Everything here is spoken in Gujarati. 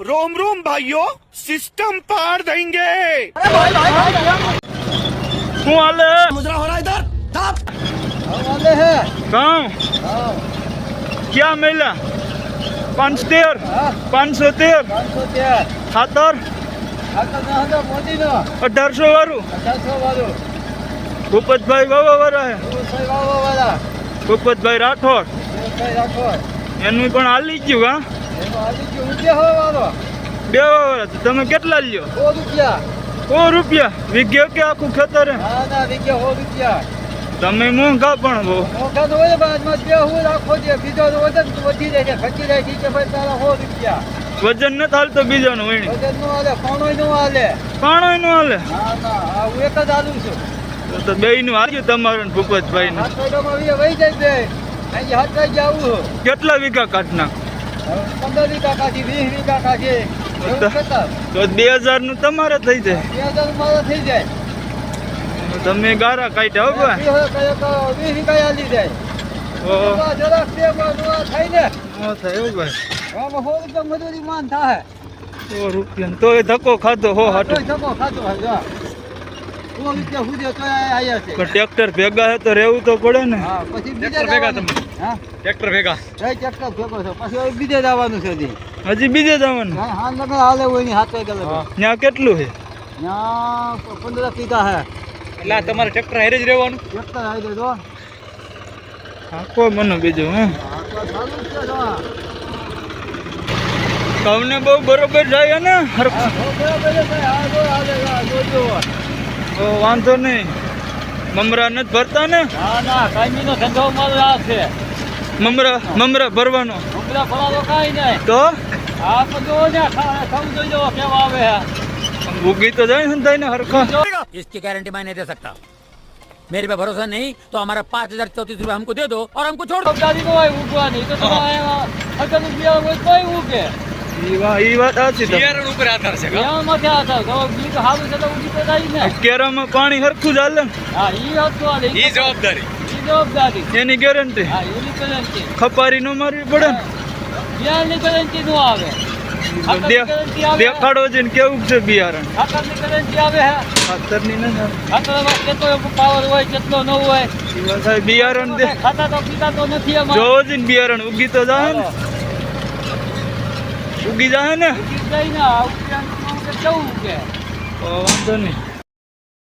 रोम रोम भाइयों, सिस्टम पार देंगे। શું હાલે? मुजरा हो रहा है इधर। दाब। वाले है ગામ ક્યાં મેલા? 513 513 513 ખાતર આકા ના હતો મોદી નો 1800 વાળું 1800 વાળો ભૂપતભાઈ વાવા વાળા હે સહી વાવો વાળા ભૂપતભાઈ રાઠોડ સહી રાખો એનું પણ હાલી ગયું હા એનો આજી કે ઉજે હો વાળો બે વાળા તમે કેટલા લ્યો? 100 રૂપિયા 100 રૂપિયા વીઘે કે આખું ખેતર હે? ના ના વિકે 100 રૂપિયા તમે મોંઘા પણ બહુ મોકા નો હોય બાદમાં બે હું રાખો છે બીજો વજન વધી જાય છે ખચી જાય છે કે ભાઈ તારા 100 રૂપિયા વજન ન હાલતો બીજાનું વણી વજન નો હાલે પાણોય નો હાલે પાણોય નો હાલે ના ના આ હું એક જ આલું છું તો બે નું હાલ્યું તમારું ને ભૂપતભાઈ નું હાથ વાગ્યામાં વહી જાય બે અહીં હાથ વાગ્યા આવું કેટલા વીઘા કાઢના? 15 વીઘા કાઢી 20 વીઘા કાઢી એવું કરતા તો 2000 નું તમારે થઈ જાય 2000 મારા થઈ જાય તમે ગારા કાઢ્યા હો ભાઈ 20 વીઘા આલી જાય ઓ જરાક તે નો થાય ને નો થાય હો ભાઈ આમાં 100 રૂપિયા મજૂરી માન થાય 100 રૂપિયા તો એ ધક્કો ખાધો હો હાટો તોય ધક્કો ખાતો હોય જા 100 રૂપિયા સુધી તો આયા છે પણ ટ્રેક્ટર ભેગા હે તો રહેવું તો પડે ને હા પછી બીજે ટ્રેક્ટર ભેગા જવાનું. હા ટ્રેક્ટર ભેગા જય ટ્રેક્ટર ભેગો છે પછી હવે બીજે જવાનું છે હજી હજી બીજે જવાનું હા લગન હાલે હોય ની હાથ વાગ્યા લગન ત્યાં કેટલું છે? ત્યાં 15 વીઘા હે એટલે તમારે ટ્રેક્ટર હારે જ રહેવાનું? ટ્રેક્ટર આવી દો આખો મને બીજું હે હા તો ચાલુ જ છે જો તમને બહુ બરોબર જાય ને હરખું. તો વાંધો નહીં મમરા નથી ભરતા ને? ના કાયમીનો ધંધો મારો આ છે મમરા ભરવાનો ઢોકળા ફળાવો કાંઈ નહીં તો આ બધું ને સમજો જો કેવા આવે ઉગી તો જાય ને થાય ને હરખા. इसकी गारंटी मैं नहीं दे सकता मेरे पे भरोसा नहीं तो हमारा 5034 रुपया हमको दे दो और हमको छोड़ दो ગાડી નો હોય ઉગવા નહીં તો અગર રૂપિયા હોય તોય ઉગે ઈ વાત સાચી તમારી. ઉપર आधार से એમાં ક્યાં હતા તો બીજ હાલું છે તો ઉગી તો જાય ને કેરામાં પાણી હરખું જ હાલે ને? હા ઈ હતું આ લઈ ઈ જવાબદારી એની ગેરંટી હા એની ગેરંટી ખપારી નો મારવી પડે ને? બિયારણની ગેરંટી નો આવે દેખાડો છે ને કેવું છે બિયારણ? ખાતરની ગેરંટી આવે હે ખાતરની નથી આવતી. ખાતરમાં કેટલો પાવર હોય કેટલો ન હોય ઈ વાત સાચી. બિયારણ દે ખાતા તો પીતા તો નથી અમારે જોવો છે ને બિયારણ ઉગી તો જાય ને? ઉગી જાય ને? ઉગી જાય ને આ ઉગી કેવું કે તો વાંધો નહીં.